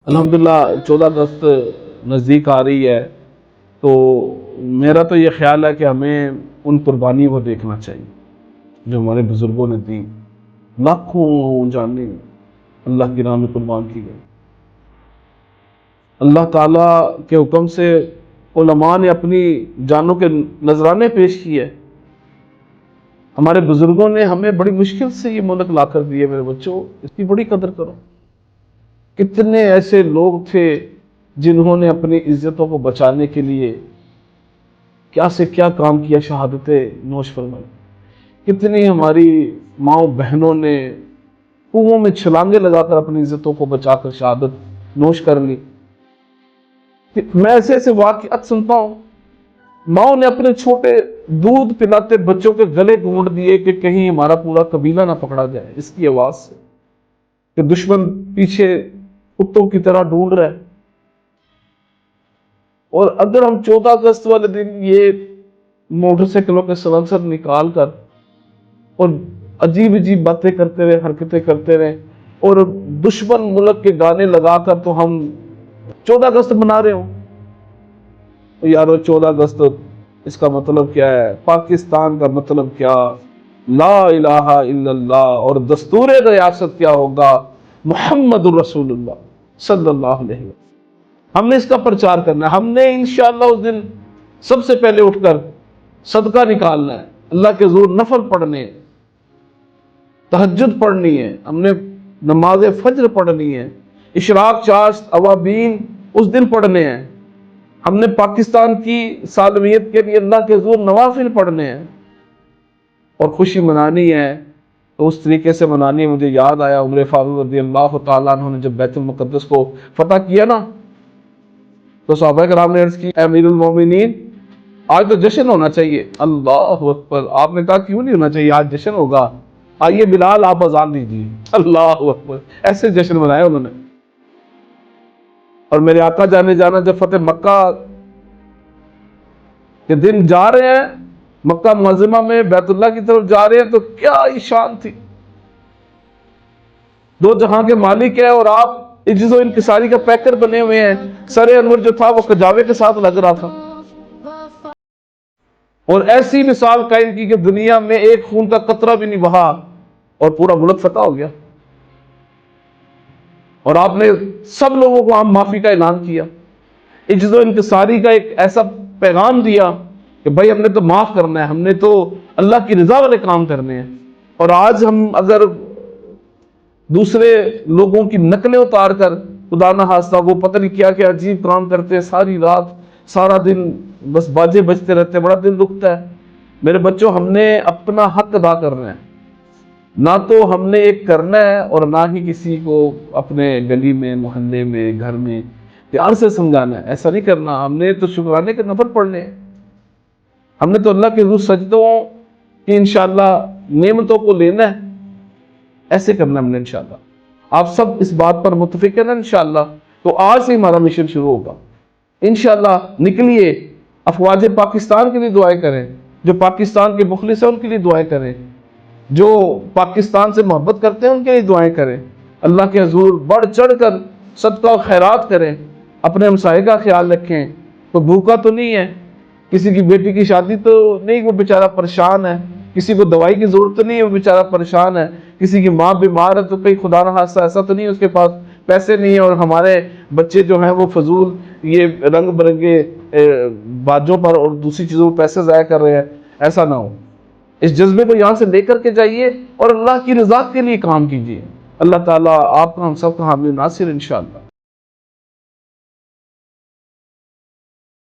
अल्हम्दुलिल्लाह 14 अगस्त नज़दीक आ रही है, तो मेरा तो ये ख्याल है कि हमें उन कुर्बानियों को देखना चाहिए जो हमारे बुज़ुर्गों ने दी। लाखों जानें अल्लाह की राह में कुर्बान की गई। अल्लाह ताला के हुक्म से उलमा ने अपनी जानों के नजराने पेश किए। हमारे बुज़ुर्गों ने हमें बड़ी मुश्किल से ये मुल्क ला कर दिए। मेरे बच्चों, इसकी बड़ी कदर करो। कितने ऐसे लोग थे जिन्होंने अपनी इज्जतों को बचाने के लिए क्या से क्या काम किया, शहादतें नोश फरमाई। कितनी हमारी माओ बहनों ने कुओं में छलांगे लगाकर अपनी इज्जतों को बचाकर शहादत नोश कर ली। मैं ऐसे ऐसे वाक़ियात सुनता हूँ, माओ ने अपने छोटे दूध पिलाते बच्चों के गले घोंट दिए कि कहीं हमारा पूरा कबीला ना पकड़ा जाए इसकी आवाज से, कि दुश्मन पीछे कुत्तों की तरह ढूंढ रहा है। और अगर हम 14 अगस्त वाले दिन ये मोटरसाइकिलों के सलेंसर निकाल कर और अजीब अजीब बातें करते रहे, हरकतें करते रहे और दुश्मन मुल्क के गाने लगाकर तो हम 14 अगस्त मना रहे हो, तो यारो 14 अगस्त इसका मतलब क्या है, पाकिस्तान का मतलब क्या, ला इलाहा इल्लल्लाह और दस्तूर रियासत क्या होगा, मुहम्मदुर रसूलुल्लाह सल्लल्लाहु अलैहि वसल्लम। हमने इसका प्रचार करना है। हमने इंशाअल्लाह उस दिन सबसे पहले उठकर सदका निकालना है, अल्लाह के ज़ुर नफल पढ़ने हैं, तहज्जुद पढ़नी है, हमने नमाज फज्र पढ़नी है, इशराक चाश्त अवाबीन उस दिन पढ़ने हैं। हमने पाकिस्तान की सालमियत के लिए अल्लाह के ज़ुर नवाफिल पढ़ने हैं और खुशी मनानी है। तो उस तरीके से मनानी है। मुझे याद आया उमर फारूक रज़ियल्लाहु ताला अन्हु ने जब बैतुल मुक़द्दस को फतह किया ना, तो सहाबा कराम ने अर्ज़ की, अमीरुल मोमिनीन आज तो जश्न होना चाहिए। अल्लाह अकबर। आपने कहा क्यों नहीं होना चाहिए, आज जश्न होगा, आइए बिलाल आप अज़ान दीजिए। अल्लाह अकबर। ऐसे जश्न मनाए उन्होंने। और मेरे आका जाने जाना जब फतेह मक्का के दिन जा रहे हैं, मक्का मुअज़्ज़मा में बैतुल्लाह की तरफ जा रहे हैं, तो क्या ही शान थी। दो जहां के मालिक है और आप इज्ज़ो इनकिसारी का पैकर बने हुए हैं। सरे अनवर जो था वो कजावे के साथ लग रहा था। और ऐसी मिसाल कायम की कि दुनिया में एक खून का कतरा भी नहीं बहा और पूरा मुल्क फतह हो गया। और आपने सब लोगों को हम माफी का ऐलान किया, इज्ज़ो इनकिसारी का एक ऐसा पैगाम दिया कि भाई हमने तो माफ करना है, हमने तो अल्लाह की रजा वाले काम करने हैं। और आज हम अगर दूसरे लोगों की नकलें उतार कर, खुदा ना खास्ता वो पता नहीं क्या क्या अजीब काम करते हैं, सारी रात सारा दिन बस बाजे बजते रहते हैं, बड़ा दिल दुखता है। मेरे बच्चों, हमने अपना हक अदा करना है, ना तो हमने एक करना है और ना ही किसी को अपने गली में, मोहल्ले में, घर में प्यार से समझाना है। ऐसा नहीं करना। हमने तो शुक्राने के नफल पढ़ने हैं, हमने तो अल्लाह के हुज़ूर सजदों की इंशाअल्लाह नेमतों को लेना है। ऐसे करना हमने इंशाअल्लाह। आप सब इस बात पर मुत्तफिक है ना इंशाअल्लाह। तो आज से हमारा मिशन शुरू होगा इंशाअल्लाह। निकलिए, अफवाज पाकिस्तान के लिए दुआएं करें, जो पाकिस्तान के मुखलिस हैं उनके लिए दुआएं करें, जो पाकिस्तान से मोहब्बत करते हैं उनके लिए दुआएं करें। अल्लाह के हुज़ूर बढ़ चढ़ कर सदका और खैरात करें, अपने हमसाये का ख्याल रखें। तो भूखा तो नहीं है, किसी की बेटी की शादी तो नहीं, वो बेचारा परेशान है, किसी को दवाई की जरूरत तो नहीं है, वो बेचारा परेशान है, किसी की माँ बीमार है तो कहीं खुदा ना खास्ता ऐसा तो नहीं उसके पास पैसे नहीं है और हमारे बच्चे जो हैं वो फजूल ये रंग बिरंगे बाजों पर और दूसरी चीज़ों पर पैसे ज़ाया कर रहे हैं। ऐसा ना हो। इस जज्बे को यहाँ से लेकर के जाइए और अल्लाह की रज़ा के लिए काम कीजिए। अल्लाह ताला आपका हम सब का हामी नासिर इंशाअल्लाह।